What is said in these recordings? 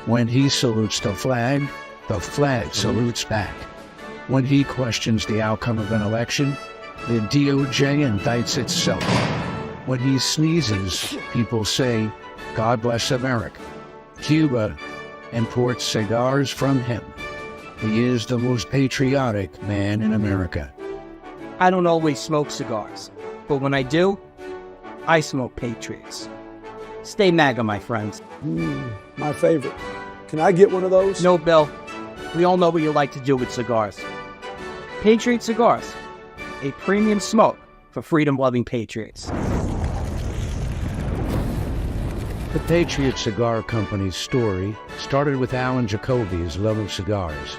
When he salutes the flag salutes back. When he questions the outcome of an election, the DOJ indicts itself. When he sneezes, people say, "God bless America." Cuba imports cigars from him. He is the most patriotic man in America. I don't always smoke cigars, but when I do, I smoke Patriots. Stay MAGA, my friends. My favorite. Can I get one of those? No, Bill. We all know what you like to do with cigars. Patriot Cigars, a premium smoke for freedom-loving patriots. The Patriot Cigar Company's story started with Alan Jacoby's love of cigars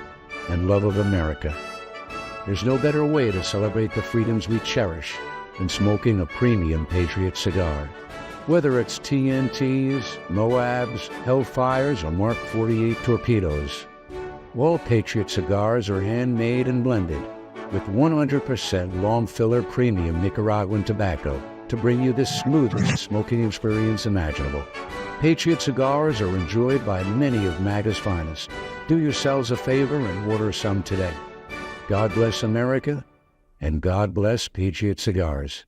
and love of America. There's no better way to celebrate the freedoms we cherish than smoking a premium Patriot cigar. Whether it's TNTs, Moabs, Hellfires, or Mark 48 torpedoes, all Patriot cigars are handmade and blended with 100% long filler premium Nicaraguan tobacco to bring you the smoothest smoking experience imaginable. Patriot cigars are enjoyed by many of MAGA's finest. Do yourselves a favor and order some today. God bless America, and God bless Patriot Cigars.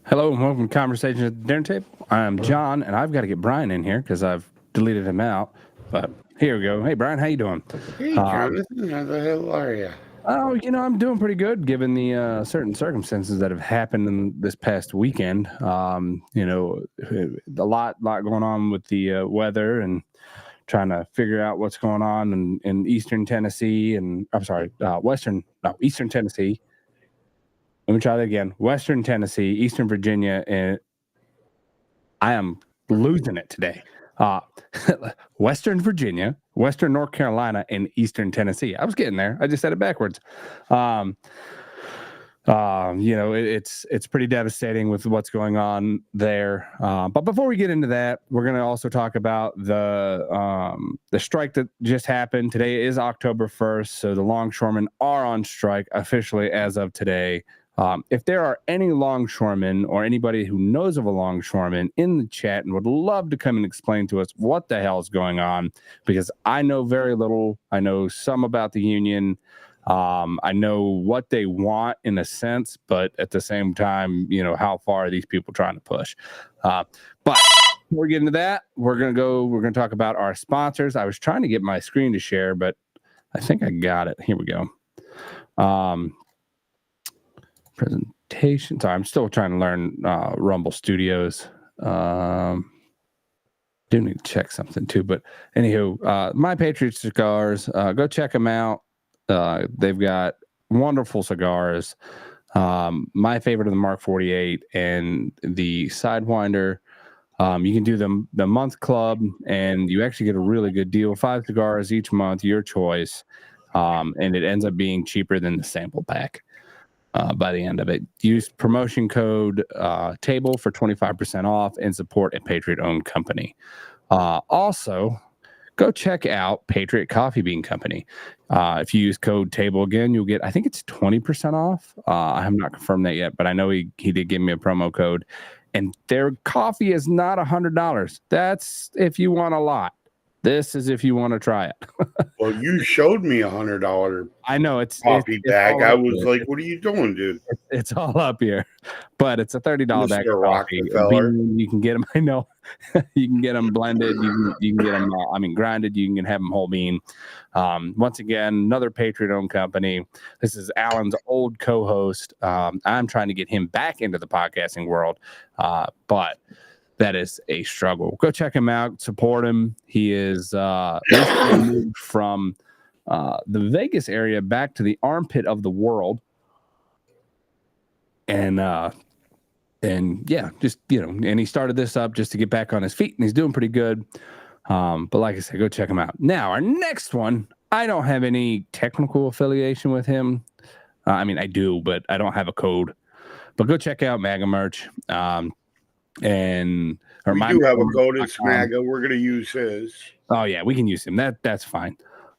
Hello and welcome to Conversations at the Dinner Table. I'm John, and I've got to get Brian in here because I've deleted him out. But here we go. Hey, Brian, how you doing? Hey, Jonathan, how the hell are you? Oh, I'm doing pretty good given the certain circumstances that have happened in this past weekend. A lot going on with the weather and trying to figure out what's going on in Eastern Tennessee and Eastern Tennessee. Let me try that again. Western Tennessee, Eastern Virginia, and I am losing it today. Western Virginia, Western North Carolina, and Eastern Tennessee. I was getting there. I just said it backwards. It's pretty devastating with what's going on there. But before we get into that, we're going to also talk about the strike that just happened. Today is October 1st, so the longshoremen are on strike officially as of today. If there are any longshoremen or anybody who knows of a longshoreman in the chat and would love to come and explain to us what the hell is going on, because I know very little. I know some about the union. I know what they want in a sense, but at the same time, how far are these people trying to push? But before we get into that, we're going to talk about our sponsors. I was trying to get my screen to share, but I think I got it. Here we go. Presentation. Sorry, I'm still trying to learn Rumble Studios. Do need to check something too, but anywho, My Patriot Cigars. Go check them out. They've got wonderful cigars. My favorite of the Mark 48 and the Sidewinder. You can do the month club, and you actually get a really good deal. 5 cigars each month, your choice, and it ends up being cheaper than the sample pack. By the end of it, use promotion code TABLE for 25% off and support a Patriot-owned company. Also, go check out Patriot Coffee Bean Company. If you use code TABLE again, you'll get, I think it's 20% off. I have not confirmed that yet, but I know he did give me a promo code. And their coffee is not $100. That's if you want a lot. This is if you want to try it. Well, you showed me $100 I know it's coffee bag. I was here. like, what are you doing, dude? It's all up here. But it's a $30 bag of coffee. You can get them, I know. You can get them blended. You can get them, grinded. You can have them whole bean. Once again, another Patriot-owned company. This is Alan's old co-host. I'm trying to get him back into the podcasting world. But that is a struggle. Go check him out. Support him. He is moved from the Vegas area back to the armpit of the world. And yeah, just, and he started this up just to get back on his feet, and he's doing pretty good. But like I said, go check him out. Now, our next one, I don't have any technical affiliation with him. I do, but I don't have a code. But go check out MAGA merch. We do have a code. It's MAGA. We're going to use his. Oh yeah, we can use him. That's fine.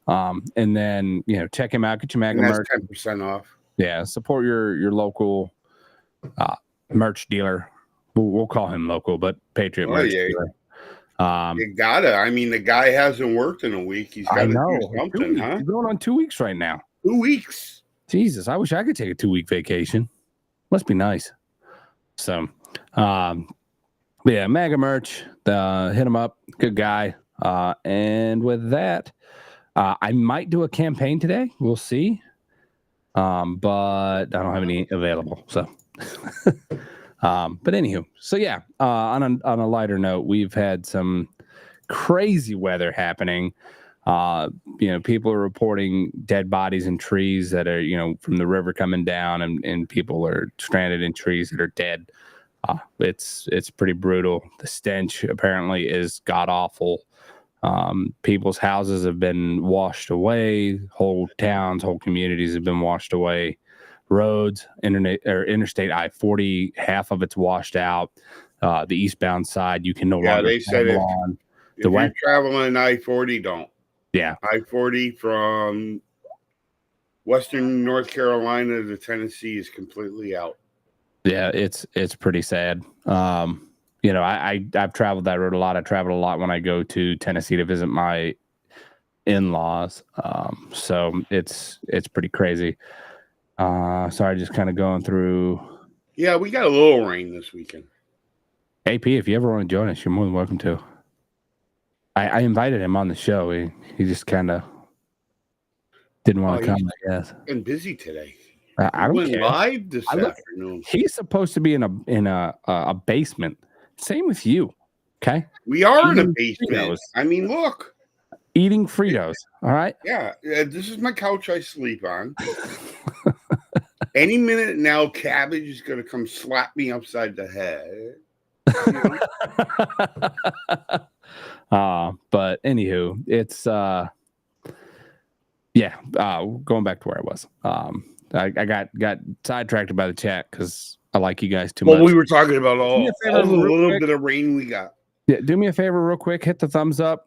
And then check him out. Get your MAGA merch. 10% off. Yeah, support your local merch dealer. We'll call him local, but Patriot merch dealer. You gotta. I mean, the guy hasn't worked in a week. He's got to do something, huh? He's going on 2 weeks right now. 2 weeks. Jesus, I wish I could take a 2-week vacation. Must be nice. So, yeah, MAGA merch. Hit him up. Good guy. And with that, I might do a campaign today. We'll see. But I don't have any available. So, but anywho, so yeah. On a lighter note, we've had some crazy weather happening. People are reporting dead bodies in trees that are, from the river coming down, and people are stranded in trees that are dead. It's pretty brutal. The stench apparently is god awful. People's houses have been washed away. Whole towns, whole communities have been washed away. Roads, Interstate I-40, half of it's washed out. The eastbound side, you can no longer. They said if you're traveling I-40, don't. Yeah. I-40 from Western North Carolina to Tennessee is completely out. Yeah, it's pretty sad. I've traveled that road a lot. I travel a lot when I go to Tennessee to visit my in-laws. So it's pretty crazy. Sorry, just kind of going through. Yeah, we got a little rain this weekend. AP, if you ever want to join us, you're more than welcome to. I invited him on the show. He just kind of didn't want to come, I guess. Been busy today. I went live this afternoon. He's supposed to be in a basement. Same with you. Okay. We are in a basement. Fritos. I mean, look. Eating Fritos. All right. Yeah. This is my couch I sleep on. Any minute now, Cabbage is going to come slap me upside the head. But anywho, it's going back to where I was. I got sidetracked by the chat because I like you guys too much. Well, we were talking about all the little bit of rain we got. Yeah, do me a favor real quick. Hit the thumbs up,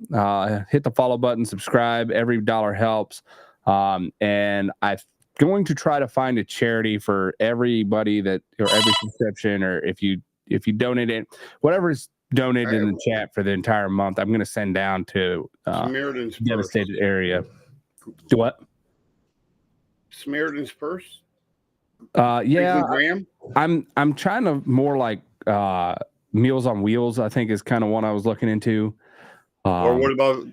hit the follow button, subscribe. Every dollar helps. And I'm going to try to find a charity for everybody or every subscription, or if you donate it, whatever is donated in the chat for the entire month, I'm going to send down to Samaritan's devastated area. Do what? Samaritan's Purse? Yeah. I'm trying to more like Meals on Wheels, I think is kind of one I was looking into. Or what about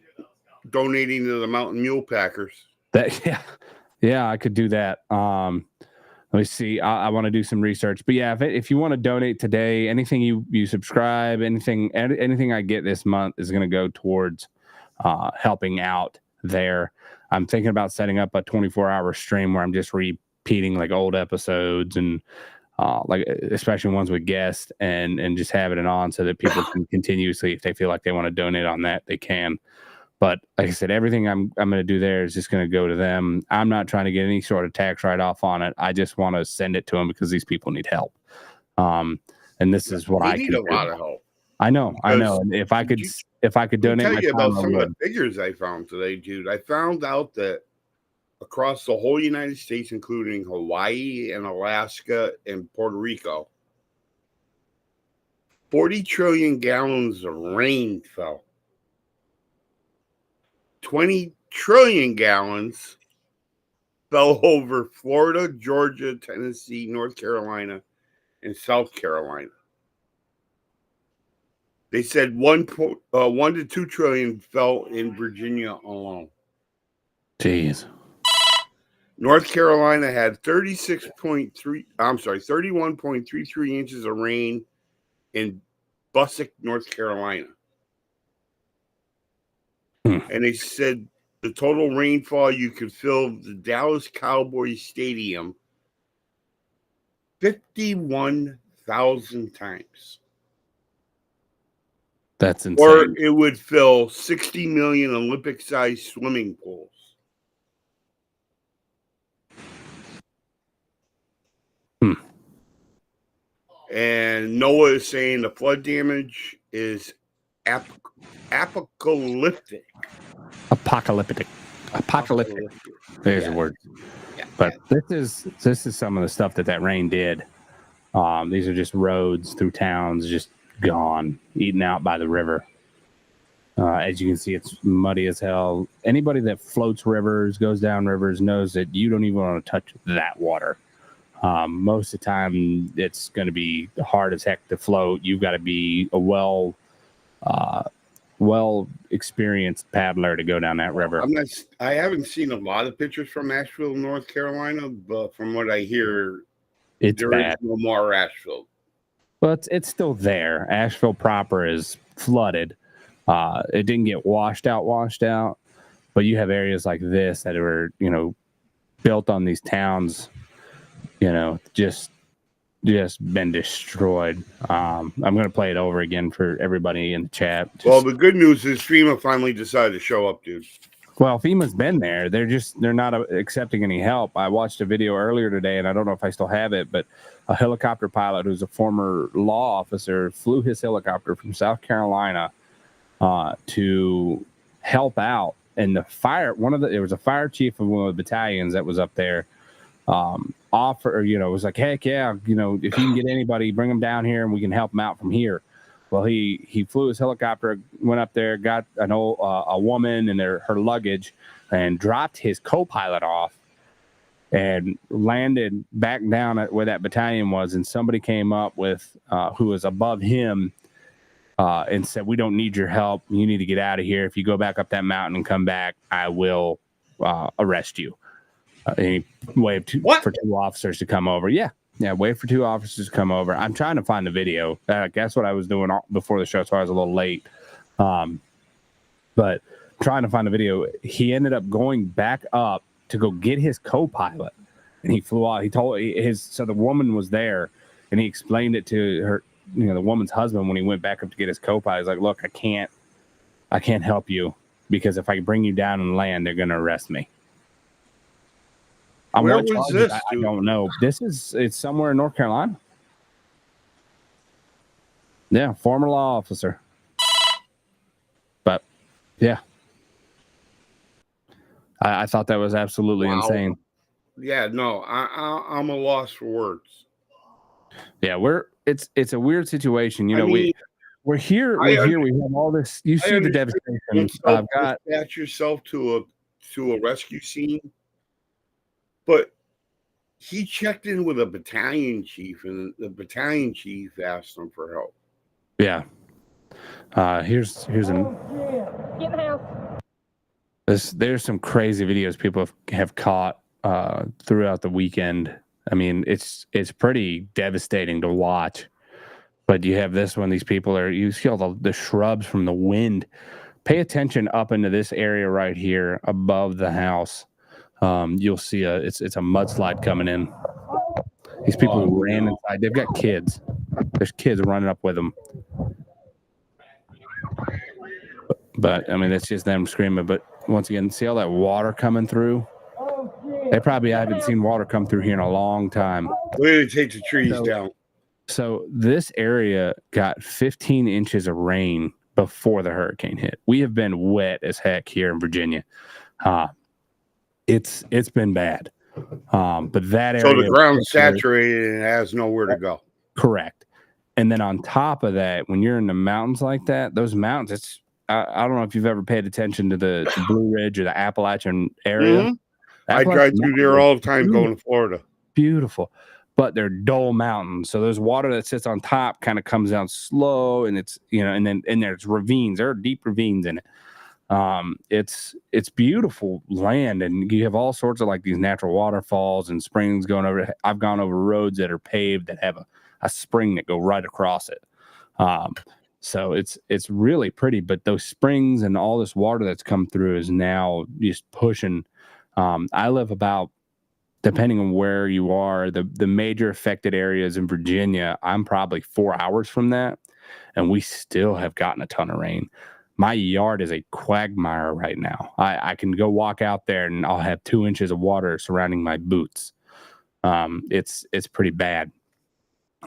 donating to the Mountain Mule Packers? Yeah, I could do that. Let me see. I want to do some research, but yeah, if you want to donate today, anything you subscribe, anything I get this month is going to go towards helping out there. I'm thinking about setting up a 24-hour stream where I'm just repeating like old episodes and like especially ones with guests and just having it on so that people can continuously, if they feel like they want to donate on that, they can. But like I said, everything I'm going to do there is just going to go to them. I'm not trying to get any sort of tax write-off on it. I just want to send it to them because these people need help. And this is what I need a lot of help. I know. And if I could donate, I'll tell you about some of the figures I found today, dude. I found out that across the whole United States, including Hawaii and Alaska and Puerto Rico, 40 trillion gallons of rain fell. 20 trillion gallons fell over Florida, Georgia, Tennessee, North Carolina, and South Carolina. They said 1 to 2 trillion fell in Virginia alone. Jeez. North Carolina had 31.33 inches of rain in Busick, North Carolina. And they said the total rainfall you could fill the Dallas Cowboys Stadium 51,000 times. That's insane. Or it would fill 60 million Olympic-sized swimming pools. And NOAA is saying the flood damage is apocalyptic. There's a word. Yeah. But this is some of the stuff that rain did. These are just roads through towns, just gone, eaten out by the river. As you can see, it's muddy as hell. Anybody that floats rivers, goes down rivers, knows that you don't even want to touch that water. Most of the time, it's going to be hard as heck to float. You've got to be a well experienced paddler to go down that river. I haven't seen a lot of pictures from Asheville, North Carolina, but from what I hear, It's bad. Is no more Asheville. But it's still there. Asheville proper is flooded. It didn't get washed out, but you have areas like this that were, built on these towns, just been destroyed. I'm going to play it over again for everybody in the chat. Well, the good news is FEMA finally decided to show up, dude. Well, FEMA's been there. They're not accepting any help. I watched a video earlier today, and I don't know if I still have it, but a helicopter pilot who's a former law officer flew his helicopter from South Carolina to help out. And the fire, there was a fire chief of one of the battalions that was up there, was like, heck yeah, if you can get anybody, bring them down here and we can help them out from here. Well, he flew his helicopter, went up there, got a woman and her luggage, and dropped his co-pilot off and landed back down at where that battalion was. And somebody came up with who was above him and said, "We don't need your help. You need to get out of here. If you go back up that mountain and come back, I will arrest you." And he waved for two officers to come over. Yeah, wait for two officers to come over. I'm trying to find the video. Guess what I was doing before the show, so I was a little late. But trying to find the video. He ended up going back up to go get his co-pilot, and he flew out. He told so the woman was there, and he explained it to her, the woman's husband, when he went back up to get his co-pilot. He's like, "Look, I can't help you because if I bring you down and land, they're going to arrest me." Where was this? I don't know. It's somewhere in North Carolina. Yeah, former law officer. But yeah, I thought that was absolutely insane. Yeah, no, I'm a loss for words. Yeah, it's a weird situation. We're here. We have all this. You see the devastation. I've got dispatch yourself to a rescue scene. But he checked in with a battalion chief, and the battalion chief asked him for help. Yeah. Here's there's some crazy videos people have caught throughout the weekend. I mean, it's pretty devastating to watch. But you have this one. These people you see all the shrubs from the wind. Pay attention up into this area right here above the house. You'll see it's a mudslide coming in. These people who ran inside, they've got kids. There's kids running up with them. But I mean, that's just them screaming. But once again, see all that water coming through? I haven't seen water come through here in a long time. Way to take the trees down. So this area got 15 inches of rain before the hurricane hit. We have been wet as heck here in Virginia. It's been bad. But that area. So the ground's saturated and it has nowhere to go. Correct. And then on top of that, when you're in the mountains like that, those mountains, I don't know if you've ever paid attention to the Blue Ridge or the Appalachian area. Mm-hmm. I drive through there all the time going to Florida. Beautiful. But they're dull mountains. So there's water that sits on top, kind of comes down slow, and it's, and there's ravines. There are deep ravines in it. It's beautiful land, and you have all sorts of like these natural waterfalls and springs going over. I've gone over roads that are paved that have a spring that go right across it. So it's really pretty, but those springs and all this water that's come through is now just pushing. I live about, depending on where you are, the major affected areas in Virginia, I'm probably 4 hours from that, and we still have gotten a ton of rain. My yard is a quagmire right now. I can go walk out there and I'll have 2 inches of water surrounding my boots. It's pretty bad.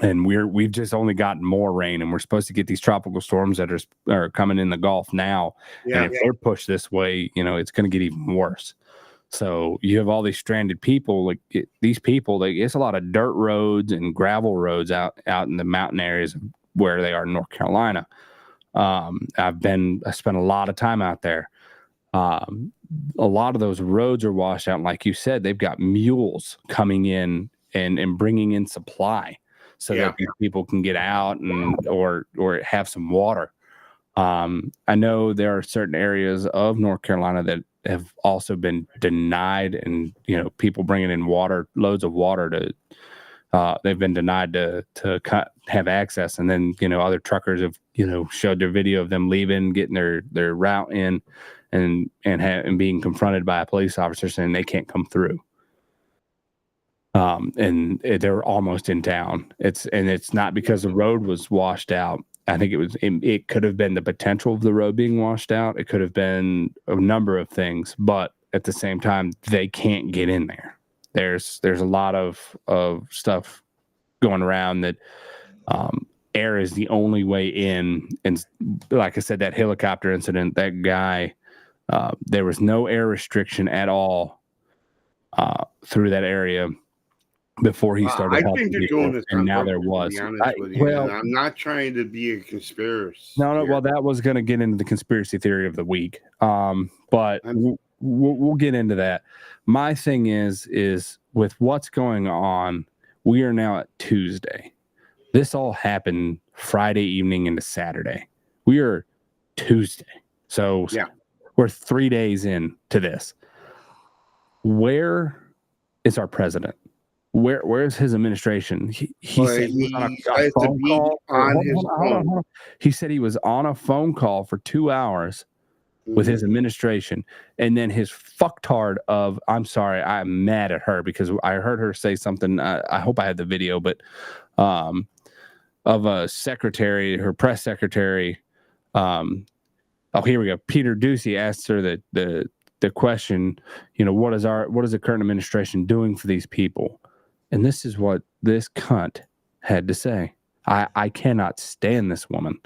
And we've just only gotten more rain, and we're supposed to get these tropical storms that are coming in the Gulf now. Yeah, and if they're pushed this way, it's going to get even worse. So you have all these stranded people. These people, it's a lot of dirt roads and gravel roads out in the mountain areas where they are in North Carolina. I spent a lot of time out there. A lot of those roads are washed out. And like you said, they've got mules coming in and bringing in supply so that these people can get out or have some water. I know there are certain areas of North Carolina that have also been denied, and people bringing in loads of water they've been denied to have access. And then other truckers have showed their video of them leaving, getting their route in, and being confronted by a police officer saying they can't come through. And they're almost in town. It's not because the road was washed out. I think it could have been the potential of the road being washed out. It could have been a number of things, but at the same time, they can't get in there. There's a lot of stuff going around that air is the only way in. And like I said, that helicopter incident, that guy, there was no air restriction at all through that area before he started. I think they're doing this, and now there was. I'm not trying to be a conspiracy. No. Well, that was going to get into the conspiracy theory of the week. But we'll get into that. My thing is with what's going on, we are now at Tuesday. This all happened Friday evening into Saturday. We are Tuesday. So we're 3 days into this. Where is our president? Where's his administration? He said he was on a phone call. Hold on. He said he was on a phone call for 2 hours with his administration, and then his fucktard of, I'm sorry, I'm mad at her because I heard her say something. I hope I had the video, but of a secretary, her press secretary. Here we go. Peter Doocy asked her the question, what is the current administration doing for these people? And this is what this cunt had to say. I cannot stand this woman.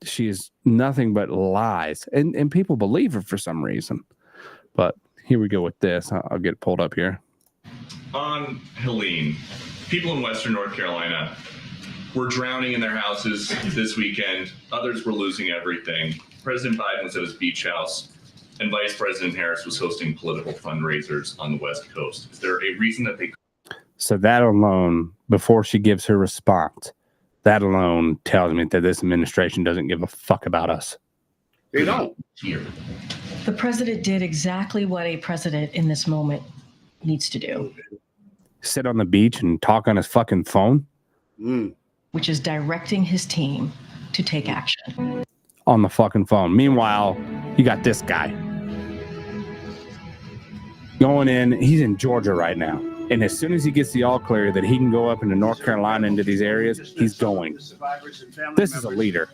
She is nothing but lies, and people believe her for some reason. But here we go with this. I'll get it pulled up here. On Helene, people in Western North Carolina were drowning in their houses this weekend. Others were losing everything. President Biden was at his beach house, and Vice President Harris was hosting political fundraisers on the West Coast. Is there a reason that they... So that alone, before she gives her response, that alone tells me that this administration doesn't give a fuck about us. They don't. Here. The president did exactly what a president in this moment needs to do. Sit on the beach and talk on his fucking phone? Which is directing his team to take action. On the fucking phone. Meanwhile, you got this guy going in. He's in Georgia right now. And as soon as he gets the all clear that he can go up into North Carolina into these areas, he's going. This is a leader.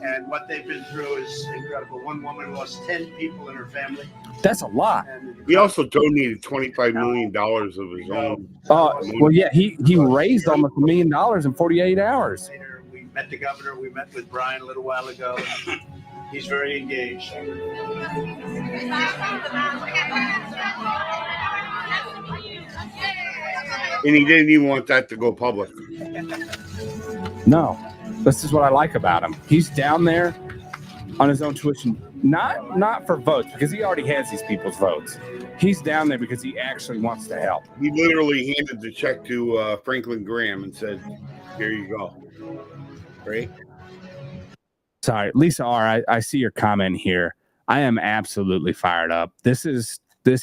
And what they've been through is incredible. One woman lost 10 people in her family. That's a lot. He also donated $25 million of his own. Well, yeah, he raised almost $1 million in 48 hours. Later, we met the governor. We met with Brian a little while ago. He's very engaged. And he didn't even want that to go public. No, this is what I like about him. He's down there on his own tuition, not for votes, because he already has these people's votes. He's down there because he actually wants to help. He literally handed the check to Franklin Graham and said, "Here you go." Right? Sorry, Lisa R., I see your comment here. I am absolutely fired up. This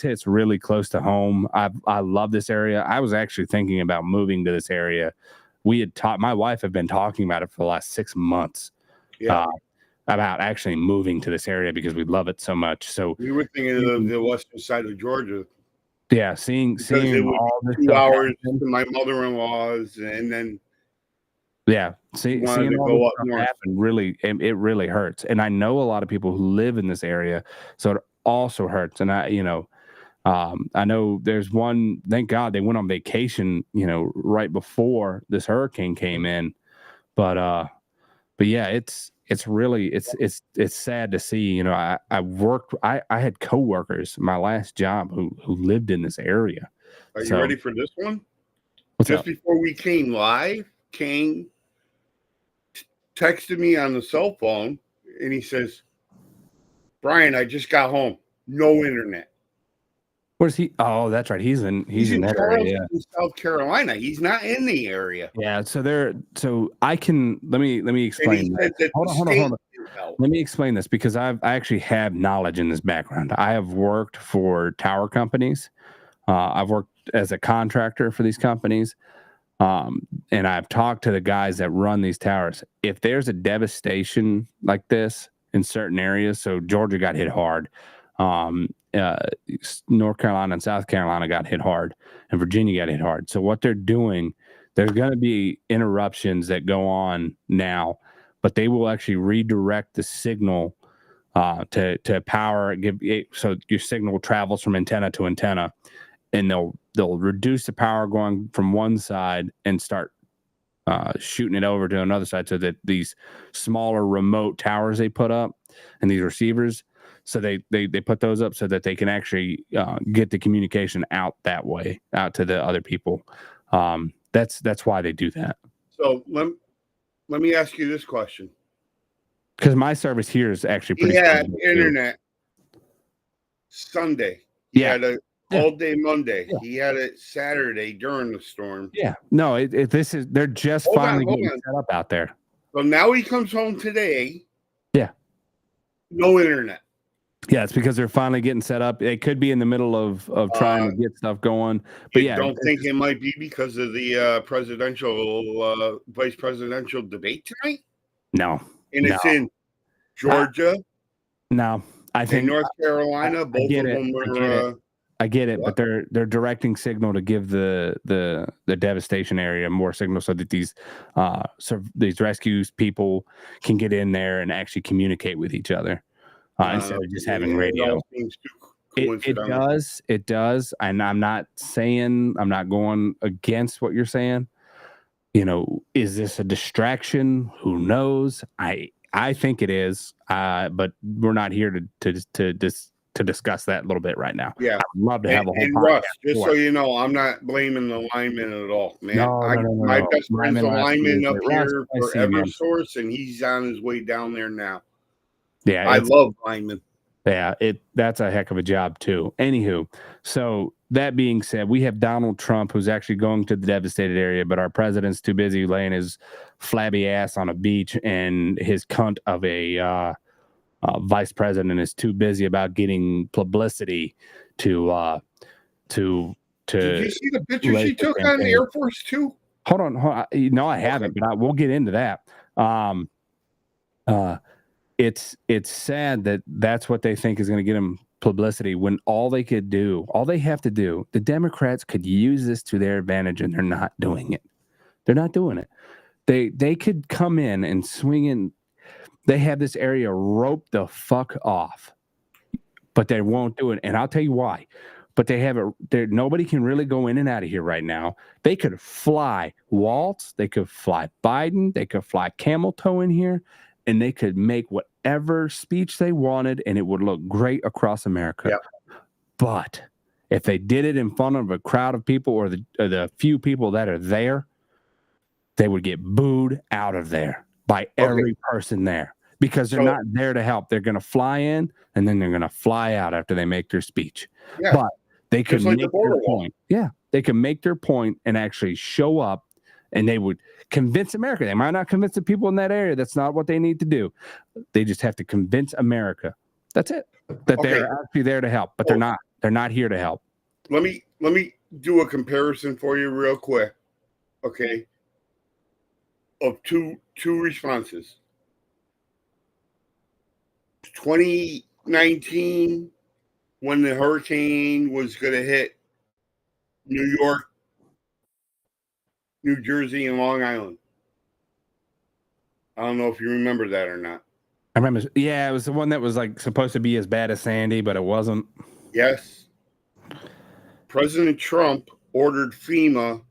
hits really close to home. I love this area. I was actually thinking about moving to this area. My wife had been talking about it for the last 6 months. Yeah. About actually moving to this area because we love it so much. So we were thinking of the western side of Georgia. Yeah, seeing all this 2 hours to my mother-in-law's, and then seeing all this stuff happen it really hurts. And I know a lot of people who live in this area, so it also hurts. And I know there's one. Thank God they went on vacation, right before this hurricane came in. But yeah, it's really it's sad to see. You know, I had coworkers my last job who lived in this area. Are you So- ready for this one? What's Just up? before we came live, King texted me on the cell phone and he says, Brian, I just got home. No internet. Where's he? Oh, that's right. He's in that Charleston, area. South Carolina. He's not in the area. Yeah. So I can let me And he explain that. said that Hold the on, hold on, state hold on. didn't help. Let me explain this because I actually have knowledge in this background. I have worked for tower companies. I've worked as a contractor for these companies. And I've talked to the guys that run these towers. If there's a devastation like this in certain areas, so Georgia got hit hard. North Carolina and South Carolina got hit hard, and Virginia got hit hard. So what they're doing, there's going to be interruptions that go on now, but they will actually redirect the signal to power. So your signal travels from antenna to antenna, and they'll reduce the power going from one side and start shooting it over to another side, so that these smaller remote towers they put up and these receivers. So they put those up so that they can actually get the communication out that way, out to the other people. That's why they do that. So let me ask you this question. Because my service here is actually He pretty. had stable, too. internet Sunday. He Yeah. had it Yeah. all day Monday. Yeah. He had it Saturday during the storm. Yeah, no, they're just Hold on, finally hold getting on. set up out there. So now he comes home today. Yeah. No internet. Yeah, it's because they're finally getting set up. It could be in the middle of trying to get stuff going, but You yeah, don't think it might be because of the vice presidential debate tonight? no, And it's in Georgia no. I and think North Carolina. Both of get it, them I are. get it. I get it, What? but they're directing signal to give the devastation area more signal so that these rescues people can get in there and actually communicate with each other instead of just having radio. It all seems too It coincidental. does, and I'm not going against what you're saying. You know, is this a distraction? Who knows? I think it is, but we're not here to discuss that a little bit right now. Yeah. I'd love to have a whole And podcast Russ, just for so it. you know, I'm not blaming the lineman at all, man. No. My best friend's a Lineman, lineman up Russ, here I for see you, man. Eversource, and he's on his way down there now. Yeah, I love linemen. yeah, that's a heck of a job too. Anywho, so that being said, we have Donald Trump who's actually going to the devastated area, but our president's too busy laying his flabby ass on a beach, and his cunt of a vice president is too busy about getting publicity to Did you see the picture she Laser took on campaign. the Air Force too? Hold on. No, I haven't, but we'll get into that. It's sad that that's what they think is going to get them publicity when all they have to do, the Democrats could use this to their advantage, and they're not doing it. They're not doing it. They could come in and swing in. They have this area roped the fuck off, but they won't do it. And I'll tell you why. But they have it. Nobody can really go in and out of here right now. They could fly Waltz. They could fly Biden. They could fly Camel Toe in here, and they could make whatever speech they wanted, and it would look great across America. Yep. But if they did it in front of a crowd of people or the few people that are there, they would get booed out of there by every person there because they're not there to help. They're going to fly in and then they're going to fly out after they make their speech. Yeah. But they could Just like make the border their wall. point. Yeah, they can make their point and actually show up, and they would convince America. They might not convince the people in that area. That's not what they need to do. They just have to convince America. That's it. That they're actually there to help, but they're not. They're not here to help. Let me do a comparison for you real quick. Okay. Of two responses. 2019, when the hurricane was going to hit New York, New Jersey, and Long Island. I don't know if you remember that or not. I remember. Yeah, it was the one that was like supposed to be as bad as Sandy, but it wasn't. Yes. President Trump ordered FEMA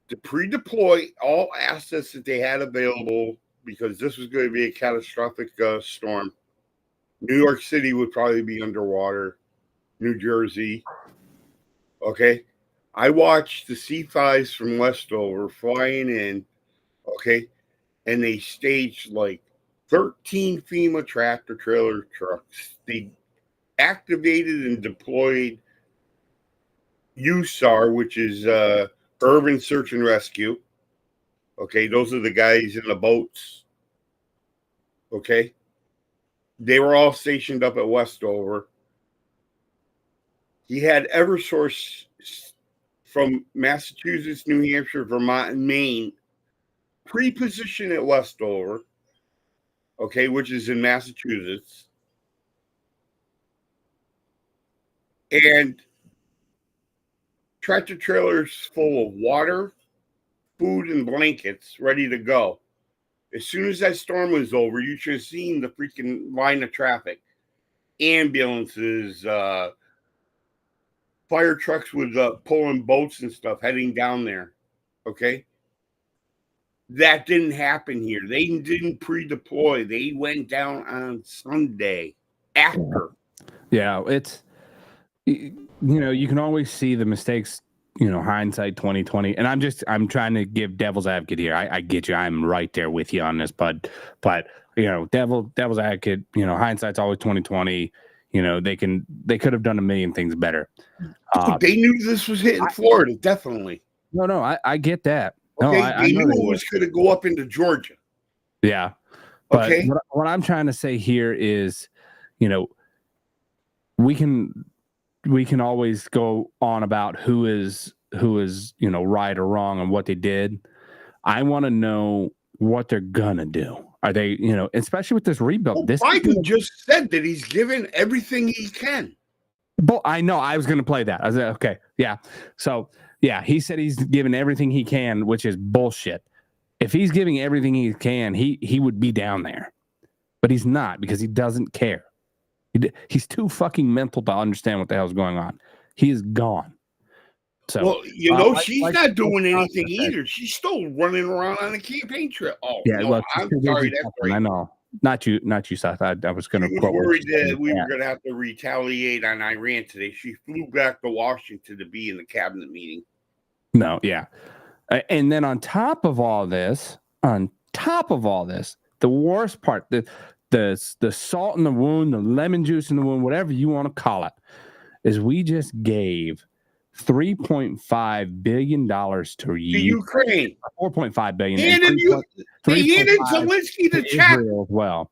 to pre-deploy all assets that they had available because this was going to be a catastrophic storm. New York City would probably be underwater. New Jersey. Okay. I watched the C5s from Westover flying in. Okay. And they staged like 13 FEMA tractor trailer trucks. They activated and deployed USAR, which is Urban Search and Rescue. Okay, those are the guys in the boats. Okay. They were all stationed up at Westover. He had Eversource from Massachusetts, New Hampshire, Vermont, and Maine pre-positioned at Westover, okay, which is in Massachusetts. And tractor trailers full of water, food, and blankets ready to go. As soon as that storm was over, you should have seen the freaking line of traffic. Ambulances, fire trucks with pulling boats and stuff heading down there. Okay. That didn't happen here. They didn't pre-deploy. They went down on Sunday after. Yeah, it's, you know, you can always see the mistakes, you know, hindsight 2020. And I'm trying to give devil's advocate here. I get you. I'm right there with you on this, bud. But, you know, devil's advocate, you know, hindsight's always 2020. You know, they could have done a million things better. They knew this was hitting Florida, definitely. No, I get that. Okay, No, I they know knew it was going to go up into Georgia. Yeah. But Okay. what I'm trying to say here is, you know, we can always go on about who is, you know, right or wrong and what they did. I want to know what they're gonna do. Are they, you know, especially with this rebuild? Well, this Biden just said that he's given everything he can. But I know I was gonna play that. I was like, okay, yeah. So yeah, he said he's given everything he can, which is bullshit. If he's giving everything he can, he would be down there, but he's not because he doesn't care. He's too fucking mental to understand what the hell's going on. He is gone. So, well, you know, she's not doing anything either. She's still running around on a campaign trail. Oh, yeah, no, well, I'm sorry. That's right. I know. Not you, Seth. I was going to quote. Worried that we were going to have to retaliate on Iran today. She flew back to Washington to be in the cabinet meeting. No, yeah. And then on top of all this, the worst part, the salt in the wound, the lemon juice in the wound, whatever you want to call it, is we just gave $3.5 billion to Ukraine. 4.5 billion. They handed Zelensky the check as well.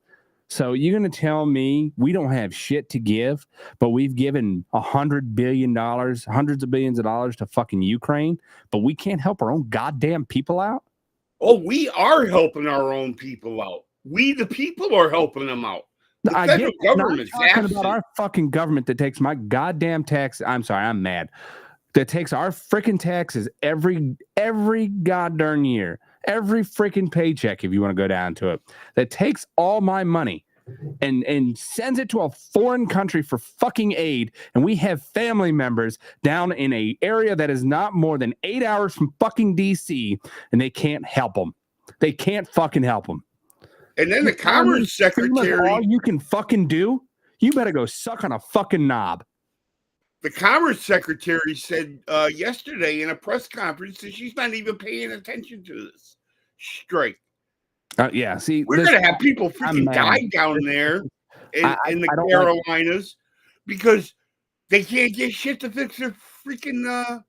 So you're going to tell me we don't have shit to give, but we've given $100 billion, hundreds of billions of dollars to fucking Ukraine, but we can't help our own goddamn people out? Oh, we are helping our own people out. We, the people, are helping them out. The federal government's talking about our fucking government that takes my goddamn tax. I'm sorry, I'm mad. That takes our freaking taxes every goddamn year, every freaking paycheck, if you want to go down to it, that takes all my money and sends it to a foreign country for fucking aid. And we have family members down in a area that is not more than 8 hours from fucking DC, and they can't help them. They can't fucking help them. And then the Commerce Secretary, all you can fucking do, you better go suck on a fucking knob. The Commerce Secretary said yesterday in a press conference that she's not even paying attention to this strike. Yeah, see, we're going to have people freaking die down there in the Carolinas because they can't get shit to fix their freaking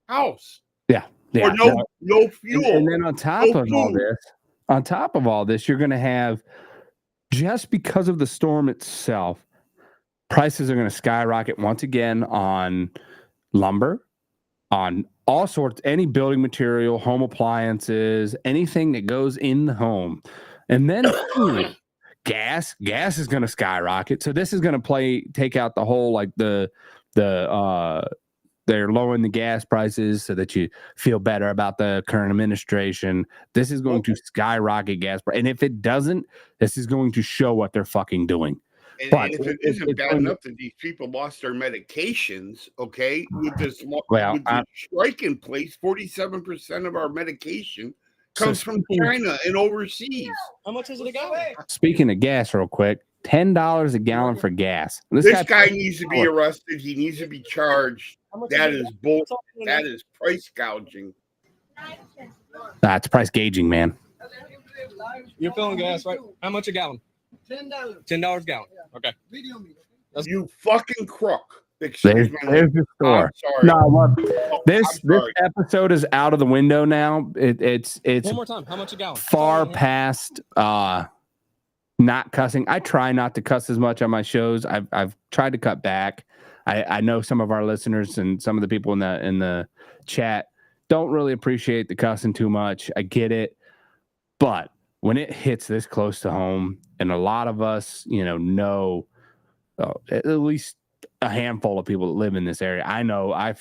house. Yeah. Or no fuel. And then on top of all this, you're going to have, just because of the storm itself, prices are going to skyrocket once again on lumber, on all sorts, any building material, home appliances, anything that goes in the home. And then gas is going to skyrocket. So this is going to take out the whole, like they're lowering the gas prices so that you feel better about the current administration. This is going to skyrocket gas price. And if it doesn't, this is going to show what they're fucking doing. And if it isn't bad enough that these people lost their medications, okay, with this strike in place, 47% of our medication comes from China and overseas. How much is it a gallon? Speaking of gas, real quick, $10 a gallon for gas. This guy needs to be arrested. He needs to be charged. That is bull. That is price gouging. It's price gauging, man. You're filling gas, right? How much a gallon? $10. $10 a gallon. Okay. You fucking crook. Excuse me. There's the store. I'm sorry. No, look, this I'm sorry. episode is out of the window now. It's One more time. How much a gallon? far past not cussing. I try not to cuss as much on my shows. I've tried to cut back. I know some of our listeners and some of the people in the chat don't really appreciate the cussing too much. I get it, but when it hits this close to home, and a lot of us, know at least a handful of people that live in this area. I know I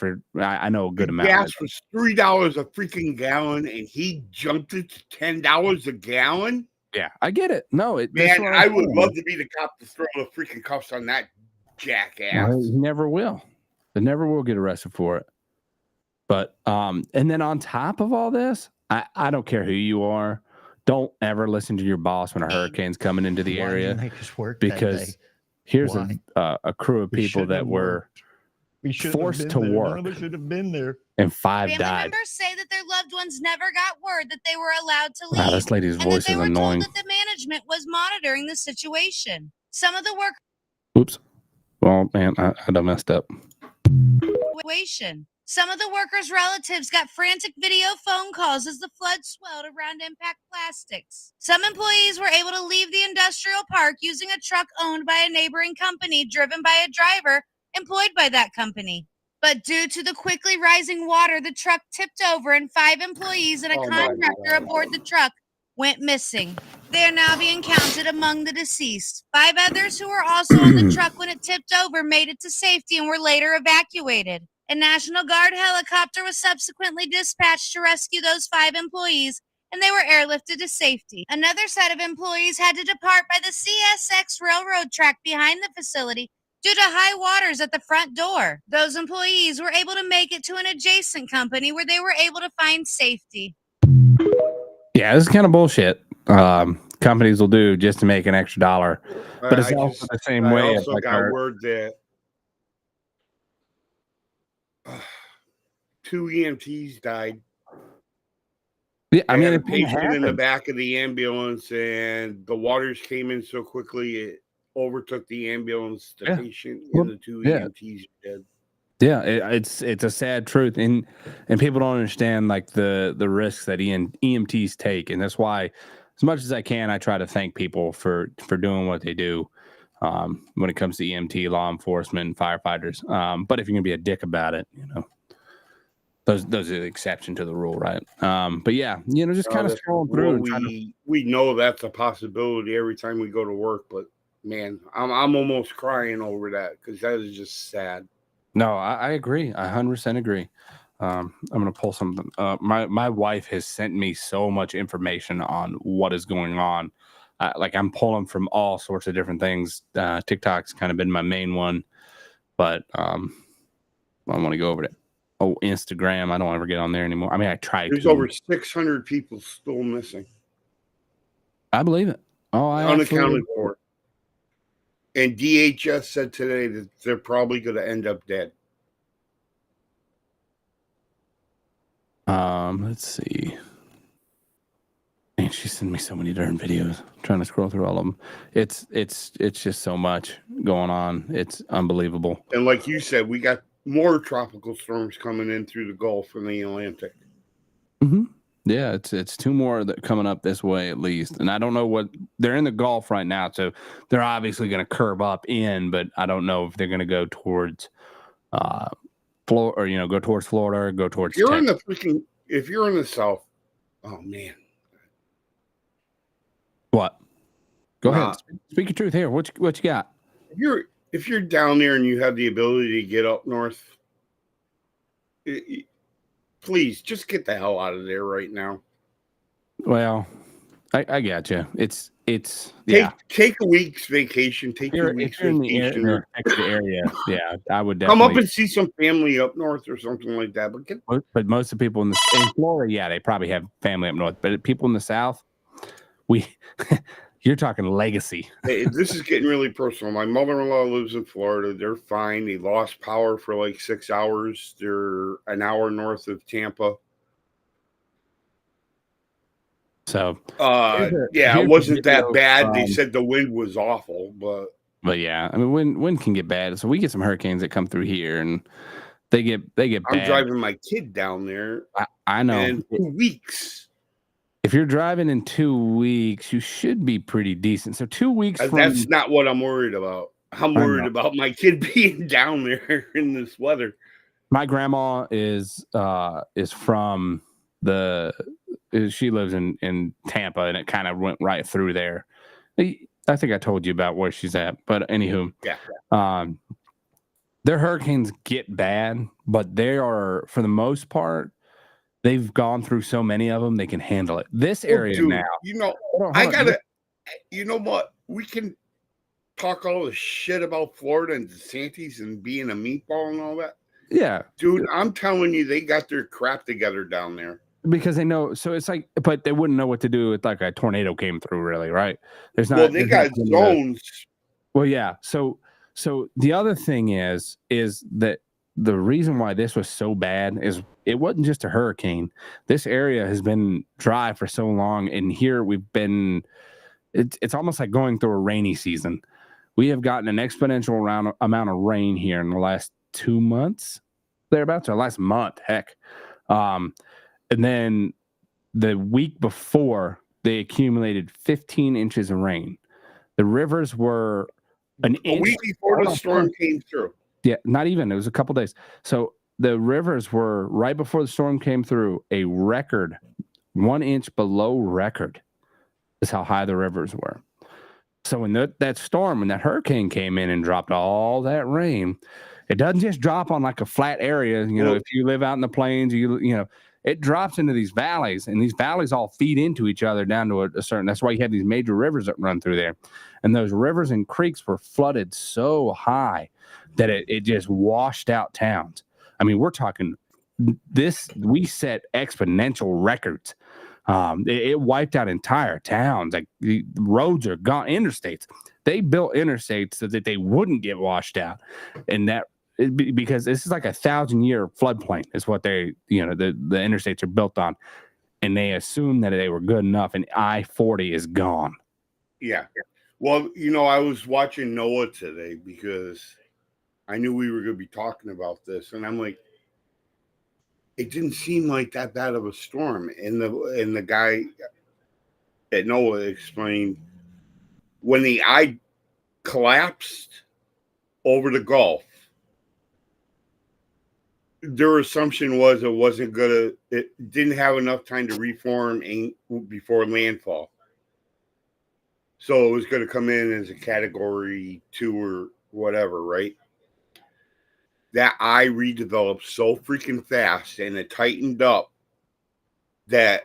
know a good amount. Gas was $3 a freaking gallon, and he jumped it to $10 a gallon. Yeah, I get it. No, Man, I would love to be the cop to throw the freaking cuffs on that jackass. He never will. They never will get arrested for it. But and then on top of all this, I don't care who you are. Don't ever listen to your boss when a hurricane's coming into the area, because here's a crew of people that were forced to work. None of us should have been there. And 5 Family died. members say that their loved ones never got word that they were allowed to leave. Wow, this lady's and voice that they is were annoying. told that the management was monitoring the situation. Some of the work Oops. Well, man, I done messed up. situation. Some of the workers' relatives got frantic video phone calls as the flood swelled around impact plastics. Some employees were able to leave the industrial park using a truck owned by a neighboring company driven by a driver employed by that company. But due to the quickly rising water, the truck tipped over and 5 employees and a contractor aboard the truck went missing. They are now being counted among the deceased. 5 others who were also on the truck when it tipped over made it to safety and were later evacuated. A National Guard helicopter was subsequently dispatched to rescue those 5 employees, and they were airlifted to safety. Another set of employees had to depart by the CSX railroad track behind the facility due to high waters at the front door. Those employees were able to make it to an adjacent company where they were able to find safety. Yeah, this is kind of bullshit. Companies will do just to make an extra dollar, but it's also the same way. I also got word that 2 EMTs died. Yeah, I mean, a patient in the back of the ambulance, and the waters came in so quickly it overtook the ambulance. The patient and the 2 EMTs are dead. Yeah, it's a sad truth, and people don't understand like the risks that EMTs take, and that's why, as much as I can, I try to thank people for doing what they do when it comes to EMT, law enforcement, firefighters. But if you're gonna be a dick about it, those are the exception to the rule, right? But yeah, just kind of scrolling through. We know that's a possibility every time we go to work, but man, I'm almost crying over that because that is just sad. No, I agree. I 100% agree. I'm going to pull something. My wife has sent me so much information on what is going on. I'm pulling from all sorts of different things. TikTok's kind of been my main one, but I want to go over it. Oh, Instagram. I don't ever get on there anymore. I mean, I tried. There's over 600 people still missing. I believe it. Oh, I unaccounted for. And DHS said today that they're probably going to end up dead. Let's see. Man, she sent me so many darn videos. I'm trying to scroll through all of them. It's just so much going on. It's unbelievable. And like you said, we got more tropical storms coming in through the Gulf and the Atlantic. Mm-hmm. Yeah, it's 2 more that coming up this way at least, and I don't know what they're in the Gulf right now, so they're obviously going to curve up in, but I don't know if they're going to go towards Florida, or go towards Florida, or go towards. If you're in the South, oh man, what? Go ahead, speak your truth here. What you got? If you're down there and you have the ability to get up north, please just get the hell out of there right now. Well, I got you. It's it's yeah. Take a week's vacation. Take If you're, 2 weeks if you're in the vacation. the affected area, yeah, I would Come definitely up and see some family up north or something like that. But most of the people in Florida, yeah, they probably have family up north. But people in the South, you're talking legacy. Hey, this is getting really personal. My mother-in-law lives in Florida. They're fine. They lost power for like 6 hours. They're an hour north of Tampa. So, it wasn't that bad. They said the wind was awful, but yeah, I mean, wind can get bad. So we get some hurricanes that come through here, and they get bad. I'm driving my kid down there. I know. In 2 weeks. If you're driving in 2 weeks, you should be pretty decent. So 2 weeks. That's not what I'm worried about. I'm worried about my kid being down there in this weather. My grandma is from she lives in Tampa, and it kind of went right through there. I think I told you about where she's at, but anywho, their hurricanes get bad, but they are, for the most part, they've gone through so many of them, they can handle it. This area now, you know what? We can talk all the shit about Florida and DeSantis and being a meatball and all that. Yeah, dude, I'm telling you, they got their crap together down there. Because they know, so it's like, but they wouldn't know what to do with like a tornado came through, really, right? There's not. Well, they got zones. Well, yeah. So the other thing is that the reason why this was so bad is it wasn't just a hurricane. This area has been dry for so long, and here we've been. It's almost like going through a rainy season. We have gotten an exponential amount of rain here in the last 2 months, thereabouts, or last month, heck. And then the week before, they accumulated 15 inches of rain. The rivers were an inch. A week before the storm came through. Yeah, not even. It was a couple days. So the rivers were, right before the storm came through, a record 1 inch below record is how high the rivers were. So when that storm, when that hurricane came in and dropped all that rain, it doesn't just drop on like a flat area. If you live out in the plains, it drops into these valleys, and these valleys all feed into each other down to a certain. That's why you have these major rivers that run through there, and those rivers and creeks were flooded so high that it just washed out towns. I mean, we're talking this. We set exponential records. It wiped out entire towns. Like the roads are gone. Interstates. They built interstates so that they wouldn't get washed out, and because this is like 1,000-year floodplain is what the interstates are built on, and they assume that they were good enough, and I-40 is gone. Yeah. Well, I was watching NOAA today because I knew we were going to be talking about this, and I'm like, it didn't seem like that bad of a storm. And the guy at NOAA explained when the eye collapsed over the Gulf, their assumption was it didn't have enough time to reform before landfall. So it was going to come in as a category 2 or whatever, right? That eye redeveloped so freaking fast, and it tightened up that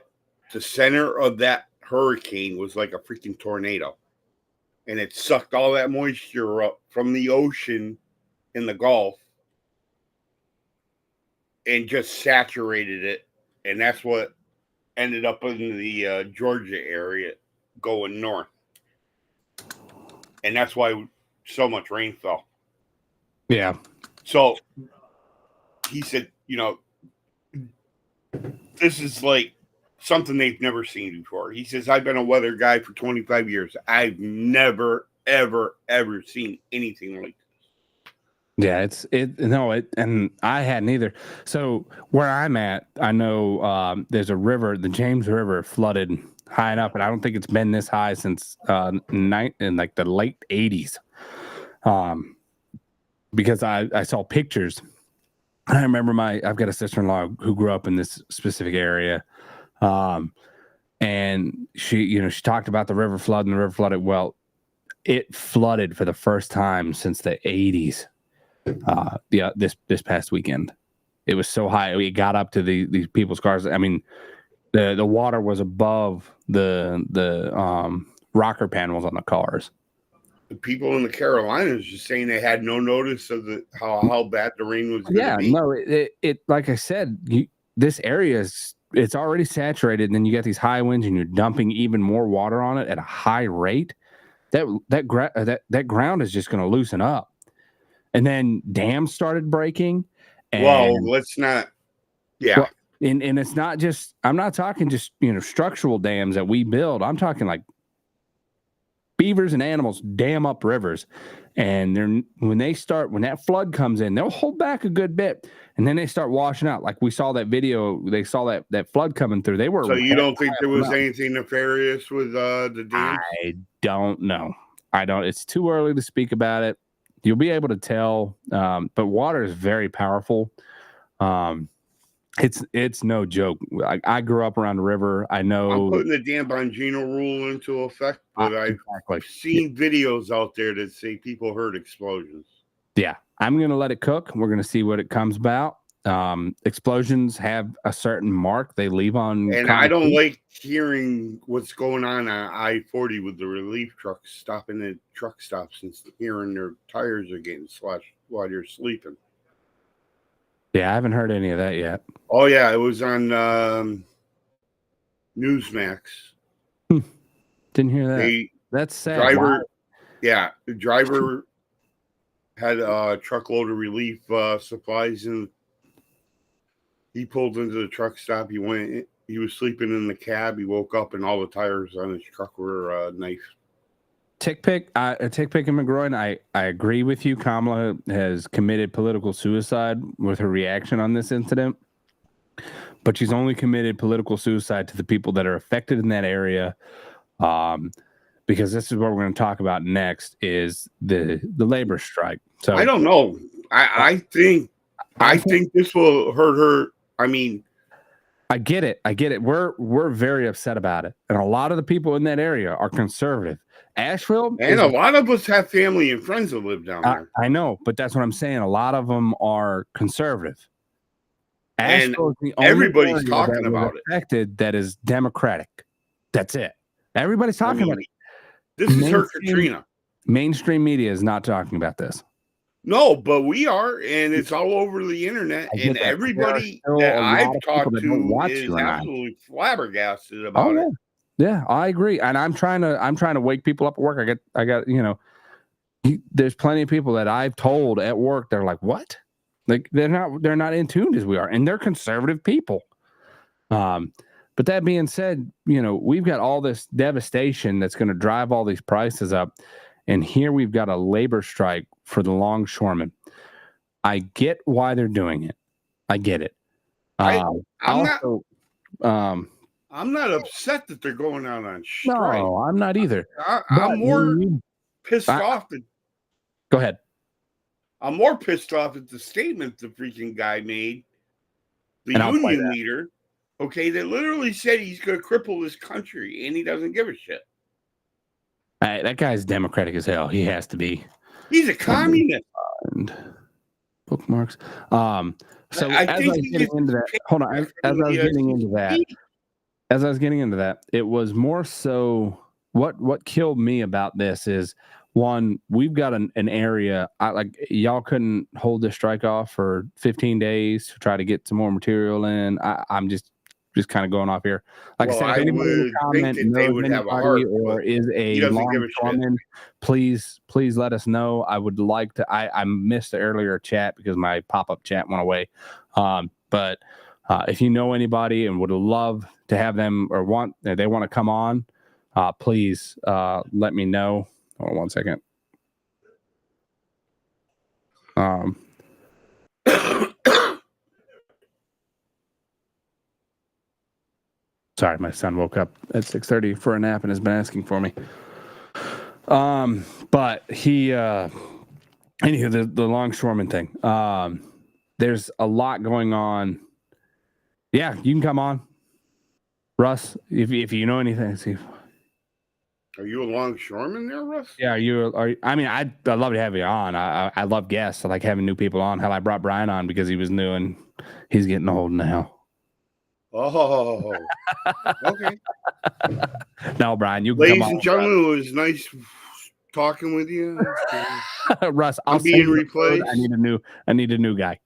the center of that hurricane was like a freaking tornado. And it sucked all that moisture up from the ocean in the Gulf and just saturated it. And that's what ended up in the Georgia area going north. And that's why so much rain fell. Yeah. So he said, this is like something they've never seen before. He says, I've been a weather guy for 25 years. I've never, ever, ever seen anything like this. Yeah, and I hadn't either. So where I'm at, I know there's a river, the James River flooded high enough, and I don't think it's been this high since in the late 80s. Because I saw pictures. I remember I've got a sister-in-law who grew up in this specific area. And she talked about the river flood, and the river flooded. Well, it flooded for the first time since the 80s. This past weekend, it was so high. It got up to these people's cars. I mean, the water was above the rocker panels on the cars. The people in the Carolinas just saying they had no notice of how bad the rain was going to be. No, it like I said, this area it's already saturated, and then you got these high winds, and you're dumping even more water on it at a high rate. That ground is just going to loosen up, and then dams started breaking. And, well, let's not. Yeah, well, and it's not just. I'm not talking just structural dams that we build. I'm talking like beavers and animals dam up rivers, and when that flood comes in, they'll hold back a good bit, and then they start washing out. Like we saw that video, they saw that flood coming through. They were. So you don't think there was anything nefarious with the dams? I don't know. I don't. It's too early to speak about it. You'll be able to tell, but water is very powerful. It's no joke. I grew up around the river. I know. I'm putting the Dan Bongino rule into effect, but I've seen videos out there that say people heard explosions. Yeah, I'm going to let it cook. We're going to see what it comes about. Explosions have a certain mark they leave on. And I don't like hearing what's going on I-40 with the relief trucks stopping at truck stops and hearing their tires are getting slashed while you're sleeping. Yeah, I haven't heard any of that yet. Oh, yeah. It was on Newsmax. Didn't hear that. That's sad. The driver had a truckload of relief supplies, and he pulled into the truck stop. He was sleeping in the cab. He woke up, and all the tires on his truck were knifed. Tick Pick and McGroin, I agree with you. Kamala has committed political suicide with her reaction on this incident, but she's only committed political suicide to the people that are affected in that area, because this is what we're going to talk about next is the labor strike. So I don't know. I think this will hurt her. I mean, I get it. We're very upset about it, and a lot of the people in that area are conservative. Asheville, and a lot of us have family and friends that live down there. I know, but that's what I'm saying. A lot of them are conservative. Asheville is the only everybody's talking about it. That is Democratic. That's it. Everybody's talking about it. This is her Katrina. Mainstream media is not talking about this. No, but we are, and it's all over the internet, and everybody that I've talked to is absolutely flabbergasted about it. Yeah, I agree, and I'm trying to wake people up at work. I got there's plenty of people that I've told at work. They're like, "What?" Like they're not in tune as we are, and they're conservative people. But that being said, we've got all this devastation that's going to drive all these prices up, and here we've got a labor strike for the longshoremen. I get why they're doing it. I get it. I'm not upset that they're going out on strike. No, I'm not either. I'm more pissed off. Go ahead. I'm more pissed off at the statement the freaking guy made, the union leader, that literally said he's going to cripple this country, and he doesn't give a shit. That guy's Democratic as hell. He has to be. He's a communist. And bookmarks. So as I was getting into that, hold on. As I was getting into that, it was more so what killed me about this is one, we've got an area. Y'all couldn't hold this strike off for 15 days to try to get some more material in. I'm just kind of going off here. Like I said, if anybody would comment, or is a longshoreman, please let us know. I would like to. I missed the earlier chat because my pop-up chat went away. But if you know anybody and would love to have them or they want to come on, please let me know. Hold on 1 second. Sorry, my son woke up at 6:30 for a nap and has been asking for me. But he, anywho, the longshoreman thing. There's a lot going on. Yeah, you can come on, Russ, if you know anything. See. Are you a longshoreman there, Russ? Yeah, I'd love to have you on. I love guests. I like having new people on. Hell, I brought Brian on because he was new and he's getting old now. Oh, okay. No, Brian, you can Ladies come on. and gentlemen, it was nice talking with you. Russ, I'm I'll being save the replaced. code. I need a new guy.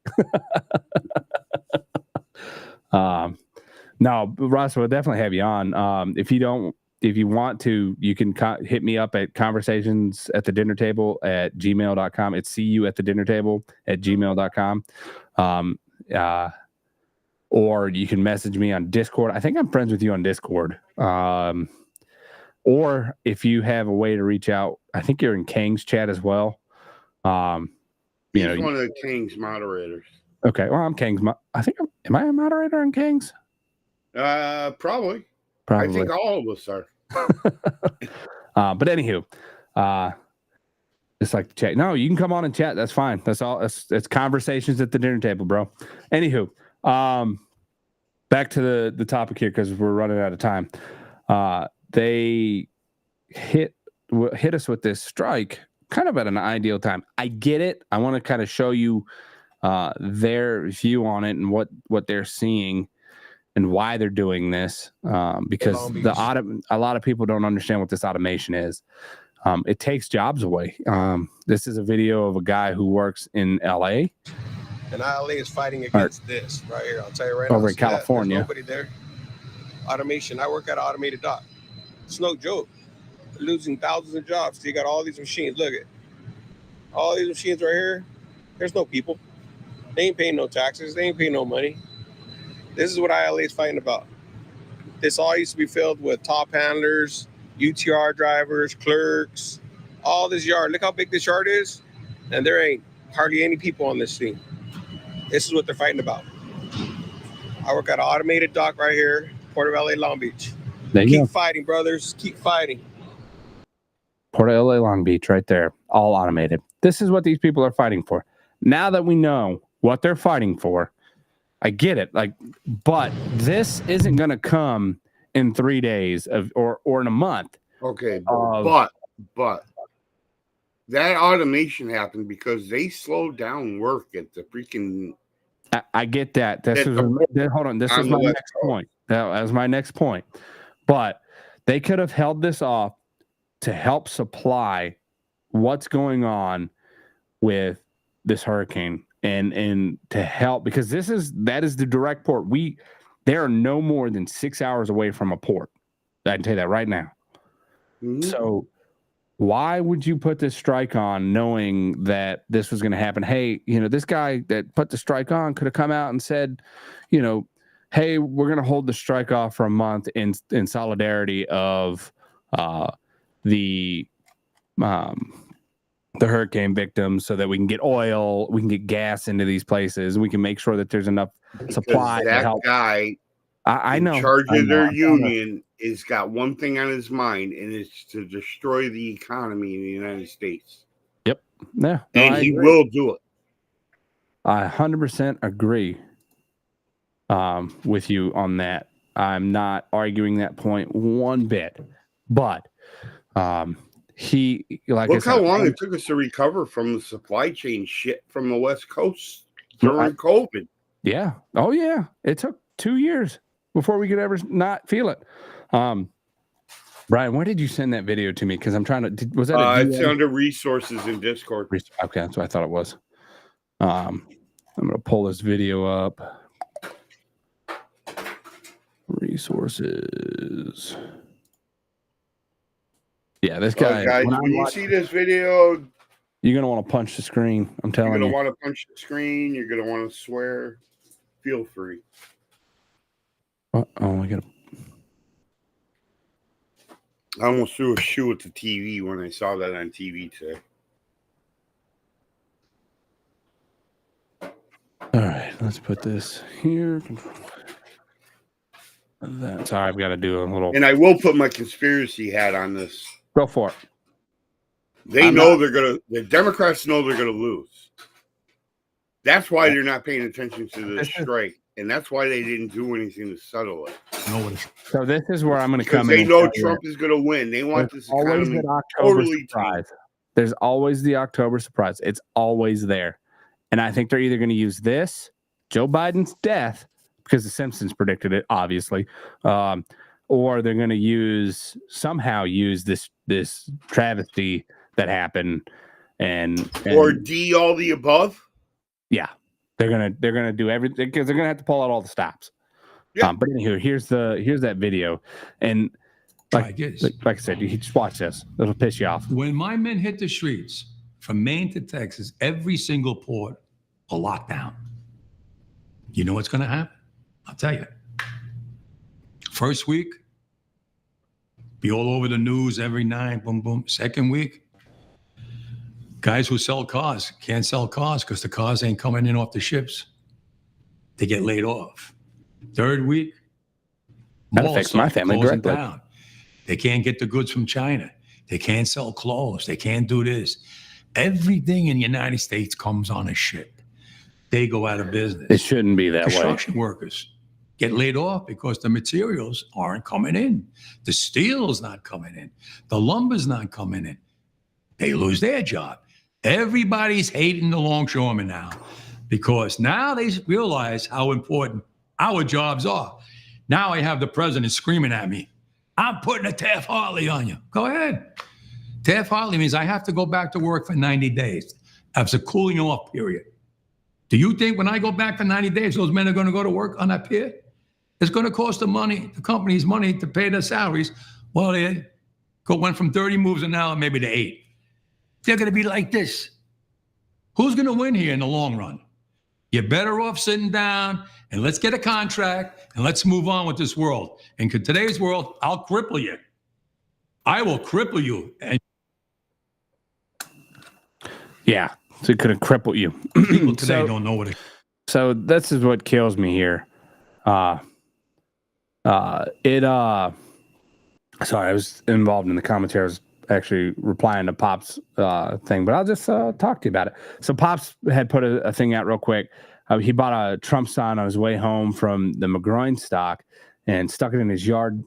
No, Russ, we'll definitely have you on. If you want to, you can hit me up at conversations@thedinnertable@gmail.com. It's cuatthedinnertable@gmail.com. Or you can message me on Discord. I think I'm friends with you on Discord. Or if you have a way to reach out, I think you're in Kang's chat as well. He's one of the King's moderators. Okay, well, I'm Kang's. Am I a moderator on Kang's? Probably. I think all of us are. But anywho, just like to chat. No, you can come on and chat. That's fine. That's all. It's conversations at the dinner table, bro. Anywho, back to the topic here because we're running out of time. They hit us with this strike kind of at an ideal time. I get it. I want to kind of show you their view on it and what they're seeing and why they're doing this, because a lot of people don't understand what this automation is. It takes jobs away. This is a video of a guy who works in LA. And ILA is fighting against this right here. I'll tell you right now. Over in California. There's nobody there. Automation. I work at an automated dock. It's no joke. They're losing thousands of jobs. So you got all these machines. Look at all these machines right here. There's no people. They ain't paying no taxes. They ain't paying no money. This is what ILA is fighting about. This all used to be filled with top handlers, UTR drivers, clerks, all this yard. Look how big this yard is. And there ain't hardly any people on this thing. This is what they're fighting about. I work at an automated dock right here, Port of LA, Long Beach. Keep fighting, brothers. Keep fighting. Port of LA, Long Beach, right there. All automated. This is what these people are fighting for. Now that we know what they're fighting for, I get it. But this isn't going to come in 3 days or in a month. Okay, but that automation happened because they slowed down work at the freaking. I get that. Hold on. This is my next point. That was my next point. But they could have held this off to help supply what's going on with this hurricane and to help, because that is the direct port. They are no more than 6 hours away from a port. I can tell you that right now. Mm-hmm. So why would you put this strike on knowing that this was going to happen? Hey, this guy that put the strike on could have come out and said, hey, we're going to hold the strike off for a month in solidarity of the hurricane victims, so that we can get oil, we can get gas into these places, and we can make sure that there's enough supply to help. Guy, I know, in charge of their union, is got one thing on his mind, and it's to destroy the economy in the United States. Yep. Yeah. And he will do it. I 100% agree with you on that. I'm not arguing that point one bit, but look how long it took us to recover from the supply chain shit from the West Coast during COVID. Yeah. Oh yeah. It took 2 years before we could ever not feel it. Brian, where did you send that video to me? Because I'm trying to. Was that? It's under resources in Discord. Okay, that's what I thought it was. I'm gonna pull this video up. Resources. Yeah, this guy. Guys, when you see this video, you're gonna want to punch the screen. I'm telling you. You're gonna want to punch the screen. You're gonna want to swear. Feel free. Oh, I gotta. I almost threw a shoe at the TV when I saw that on TV today. All right, let's put this here. Sorry, I've got to do a little. And I will put my conspiracy hat on this. Go for it. The Democrats know they're gonna lose. That's why they're not paying attention to this strike. And that's why they didn't do anything to settle it. So this is where I'm going to come in. They know Trump is going to win. They want this economy totally surprise. There's always the October surprise. It's always there. And I think they're either going to use this, Joe Biden's death, because the Simpsons predicted it, obviously, or they're going to somehow use this travesty that happened and or D, all the above. Yeah, they're gonna do everything because they're gonna have to pull out all the stops. Yeah. But anywho, here's that video, and like I said, you just watch this. It'll piss you off. When my men hit the streets from Maine to Texas, every single port a lockdown. You know what's going to happen? I'll tell you. First week, be all over the news every night. Boom, boom. Second week, guys who sell cars can't sell cars because the cars ain't coming in off the ships. They get laid off. Third week, that affects my family directly. Down. They can't get the goods from China. They can't sell clothes. They can't do this. Everything in the United States comes on a ship. They go out of business. It shouldn't be that way. Construction workers get laid off because the materials aren't coming in. The steel's not coming in. The lumber's not coming in. They lose their job. Everybody's hating the longshoremen now because now they realize how important our jobs are. Now I have the president screaming at me, I'm putting a Taft-Hartley on you. Go ahead. Taft-Hartley means I have to go back to work for 90 days. That's a cooling off period. Do you think when I go back for 90 days, those men are going to go to work on that pier? It's going to cost the company's money to pay their salaries. Well, they went from 30 moves an hour maybe to 8. They're going to be like this. Who's going to win here in the long run? You're better off sitting down and let's get a contract and let's move on with this world. And in today's world, I'll cripple you. I will cripple you. And yeah, so it could have crippled you. People today don't know what it. So this is what kills me here. Sorry, I was involved in the commentary. I was actually replying to Pop's thing, but I'll just talk to you about it. So Pop's had put a thing out real quick. He bought a Trump sign on his way home from the McGroin stock and stuck it in his yard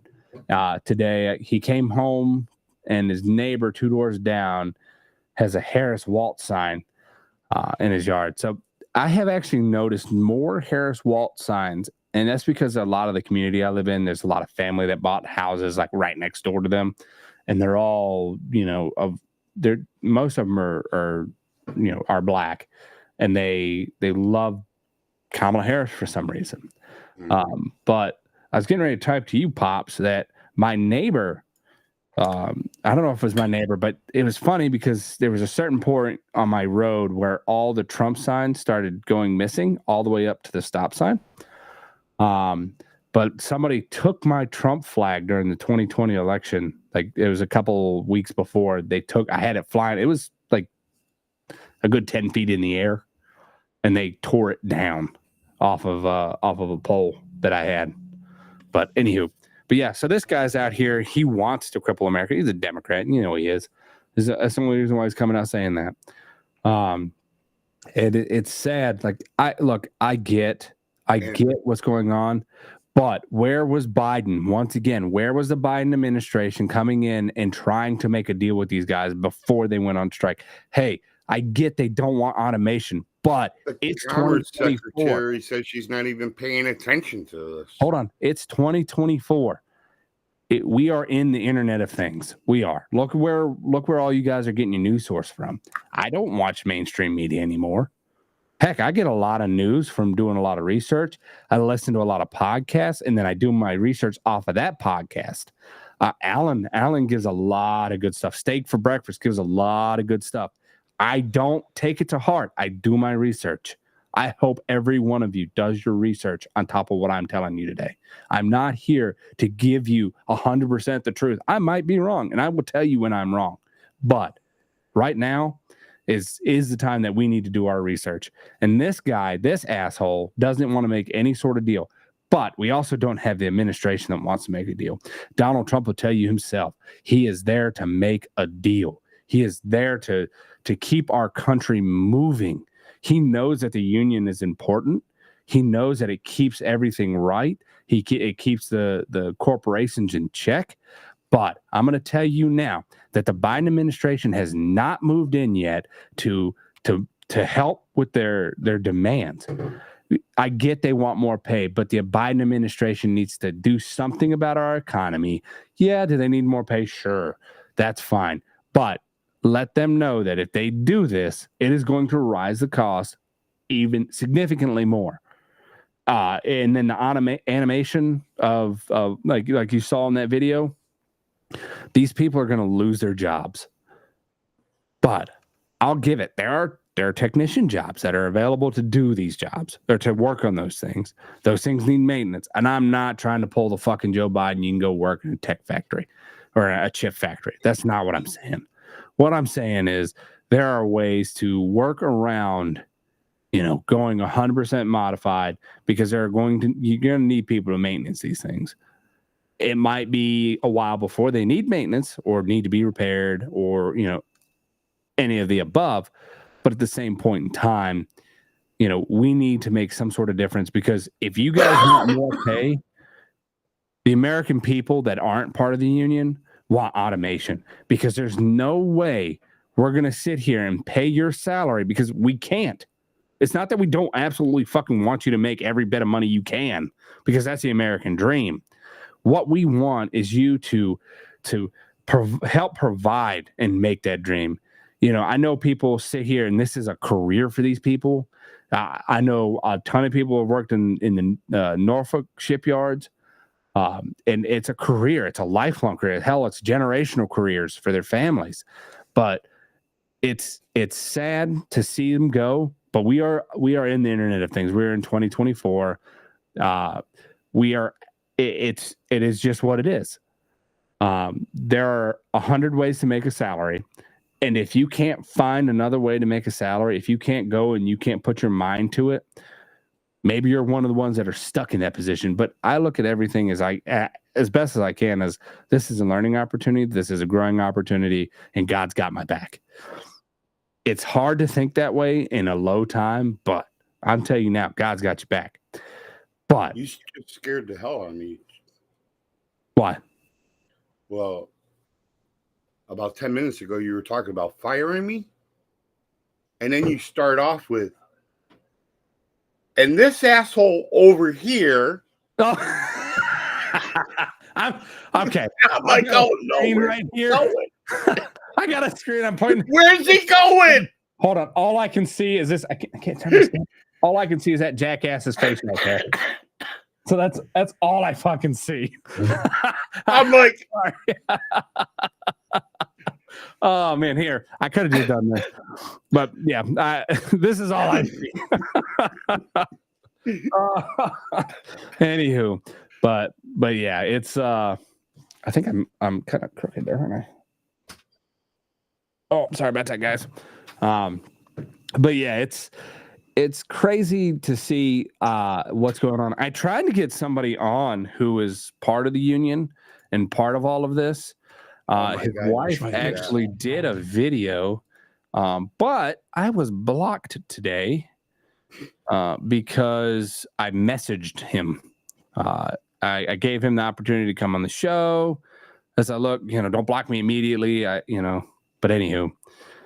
today. He came home and his neighbor 2 doors down has a Harris Waltz sign in his yard. So I have actually noticed more Harris Waltz signs, and that's because a lot of the community I live in, there's a lot of family that bought houses like right next door to them. And they're all, most of them are black, and they love Kamala Harris for some reason. But I was getting ready to type to you, Pops, that my neighbor, I don't know if it was my neighbor, but it was funny because there was a certain point on my road where all the Trump signs started going missing all the way up to the stop sign. But somebody took my Trump flag during the 2020 election. Like it was a couple weeks before I had it flying. It was like a good 10 feet in the air, and they tore it down off of a pole that I had. But anywho, yeah, so this guy's out here. He wants to cripple America. He's a Democrat. You know he is. That's the only reason why he's coming out saying that. It's sad. Like I get what's going on. But where was Biden? Once again, where was the Biden administration coming in and trying to make a deal with these guys before they went on strike? Hey, I get they don't want automation, but it's Commerce 2024. Secretary says she's not even paying attention to this. Hold on. It's 2024. We are in the Internet of Things. We are. Look where all you guys are getting your news source from. I don't watch mainstream media anymore. Heck, I get a lot of news from doing a lot of research. I listen to a lot of podcasts, and then I do my research off of that podcast. Alan gives a lot of good stuff. Steak for Breakfast gives a lot of good stuff. I don't take it to heart. I do my research. I hope every one of you does your research on top of what I'm telling you today. I'm not here to give you 100% the truth. I might be wrong, and I will tell you when I'm wrong. But right now, is the time that we need to do our research. And this guy, this asshole, doesn't want to make any sort of deal. But we also don't have the administration that wants to make a deal. Donald Trump will tell you himself, he is there to make a deal. He is there to keep our country moving. He knows that the union is important. He knows that it keeps everything right. It keeps the corporations in check. But I'm going to tell you now that the Biden administration has not moved in yet to help with their demands. I get they want more pay, but the Biden administration needs to do something about our economy. Yeah, do they need more pay? Sure, that's fine. But let them know that if they do this, it is going to rise the cost even significantly more. And then the animation of like you saw in that video, these people are going to lose their jobs. But I'll give it. There are technician jobs that are available to do these jobs or to work on those things. Those things need maintenance. And I'm not trying to pull the fucking Joe Biden. You can go work in a tech factory or a chip factory. That's not what I'm saying. What I'm saying is there are ways to work around, going 100% modified, because you're going to need people to maintenance these things. It might be a while before they need maintenance or need to be repaired or, any of the above. But at the same point in time, we need to make some sort of difference, because if you guys want more pay, the American people that aren't part of the union want automation, because there's no way we're going to sit here and pay your salary, because we can't. It's not that we don't absolutely fucking want you to make every bit of money you can, because that's the American dream. What we want is you to help provide and make that dream. I know people sit here and this is a career for these people. I know a ton of people have worked in the Norfolk shipyards. And it's a career. It's a lifelong career. Hell, it's generational careers for their families. But it's sad to see them go. But we are in the Internet of Things. We're in 2024. It is just what it is. There are 100 ways to make a salary. And if you can't find another way to make a salary, if you can't go and you can't put your mind to it, maybe you're one of the ones that are stuck in that position. But I look at everything as best as I can as this is a learning opportunity. This is a growing opportunity, and God's got my back. It's hard to think that way in a low time, but I'm telling you now, God's got your back. But you scared the hell out of me. Why? Well, about 10 minutes ago, you were talking about firing me. And then you start off with, and this asshole over here. Oh. I'm okay. I'm like, oh, no, right here. I got a screen. I'm pointing. Where's he going? Hold on. All I can see is this. I can't turn this down. All I can see is that jackass's face right there. So that's all I fucking see. I'm like, oh man, here I could have just done this, but yeah, this is all I see. Anywho, but yeah, it's I think I'm kind of crooked there, aren't I? Oh, sorry about that, guys. But yeah, it's crazy to see what's going on. I tried to get somebody on who is part of the union and part of all of this. His wife actually did a video, but I was blocked today because I messaged him. I gave him the opportunity to come on the show. As I look, don't block me immediately. But anywho.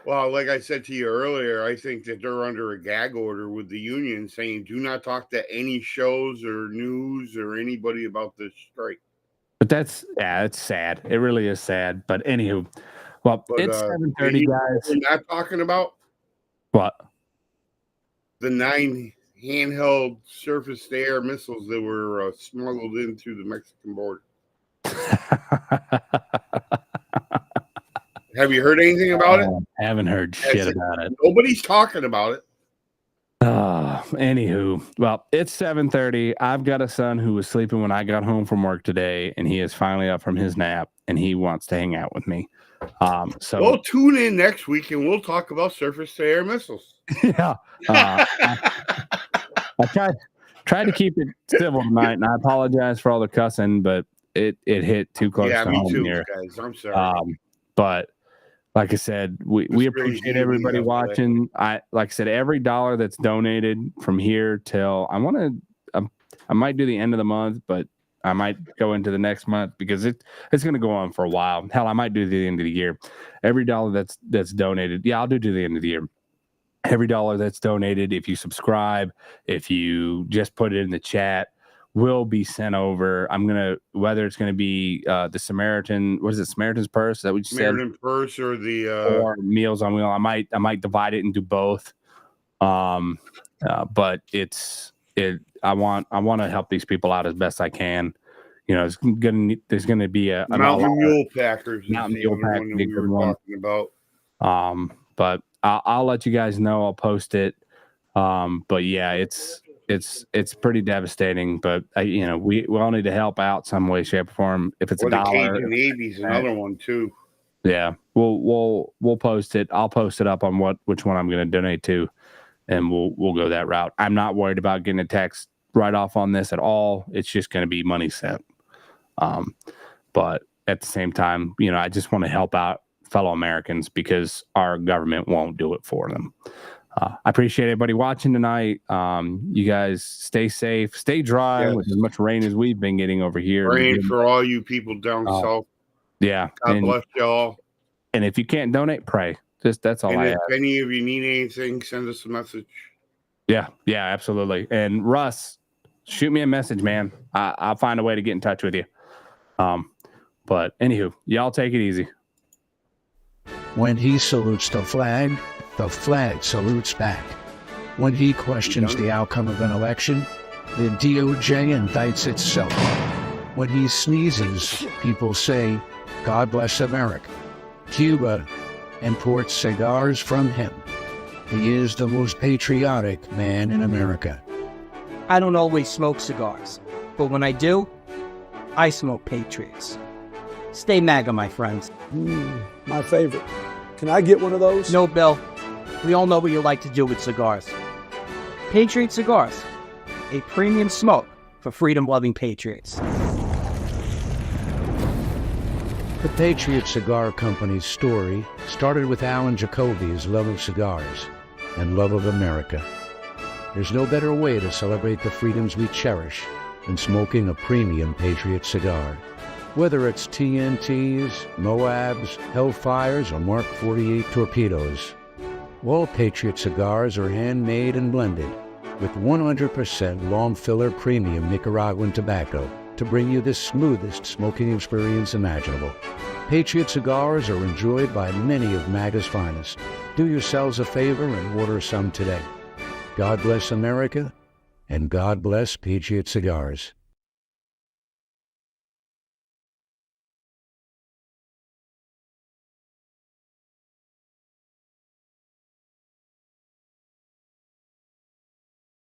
Well, like I said to you earlier, I think that they're under a gag order with the union saying do not talk to any shows or news or anybody about this strike. But it's sad. It really is sad. But anywho, it's 7:30, guys. We're not talking about what? The 9 handheld surface-to-air missiles that were smuggled in through the Mexican border. Have you heard anything about it? I haven't heard shit about it. Nobody's talking about it. Anywho, it's 7:30. I've got a son who was sleeping when I got home from work today, and he is finally up from his nap, and he wants to hang out with me. So we'll tune in next week, and we'll talk about surface-to-air missiles. Yeah. I tried to keep it civil tonight, and I apologize for all the cussing, but it hit too close to home here. Guys. I'm sorry. But like I said, we appreciate everybody watching. Like I said, every dollar that's donated from here till I might do the end of the month, but I might go into the next month because it's going to go on for a while. Hell, I might do the end of the year. Every dollar that's donated, I'll do the end of the year. every dollar that's donated, if you subscribe, if you just put it in the chat, will be sent over. I'm gonna, whether it's gonna be the Samaritan, what is it, Samaritan's Purse? Is that what you said? Samaritan Purse or the or Meals on Wheel. I might divide it and do both. But I want to help these people out as best I can. You know, there's gonna be a Mountain Mule Packers. Mountain Mule Pack, we were talking about. But I'll let you guys know. I'll post it. But yeah, it's pretty devastating. But we all need to help out some way, shape, or form. If it's or a the dollar, Cajun Navy's another one too. Yeah, we'll post it. I'll post it up on which one I'm going to donate to, and we'll go that route. I'm not worried about getting a tax write-off on this at all. It's just going to be money sent. But at the same time, I just want to help out fellow Americans because our government won't do it for them. I appreciate everybody watching tonight. You guys stay safe, stay dry with as much rain as we've been getting over here. Praying for all you people down south. Yeah. God bless y'all. And if you can't donate, pray. That's all and I if ask. any of you need anything, send us a message. Yeah, absolutely. And Russ, shoot me a message, man. I'll find a way to get in touch with you. But anywho, y'all take it easy. When he salutes the flag salutes back. When he questions the outcome of an election, the DOJ indicts itself. When he sneezes, people say, God bless America. Cuba imports cigars from him. He is the most patriotic man in America. I don't always smoke cigars, but when I do, I smoke Patriots. Stay MAGA, my friends. My favorite. Can I get one of those? No, Bill. We all know what you like to do with cigars. Patriot Cigars, a premium smoke for freedom-loving patriots. The Patriot Cigar Company's story started with Alan Jacoby's love of cigars and love of America. There's no better way to celebrate the freedoms we cherish than smoking a premium Patriot cigar. Whether it's TNTs, Moabs, Hellfires, or Mark 48 torpedoes, all Patriot cigars are handmade and blended with 100% long filler premium Nicaraguan tobacco to bring you the smoothest smoking experience imaginable. Patriot cigars are enjoyed by many of MAGA's finest. Do yourselves a favor and order some today. God bless America, and God bless Patriot Cigars.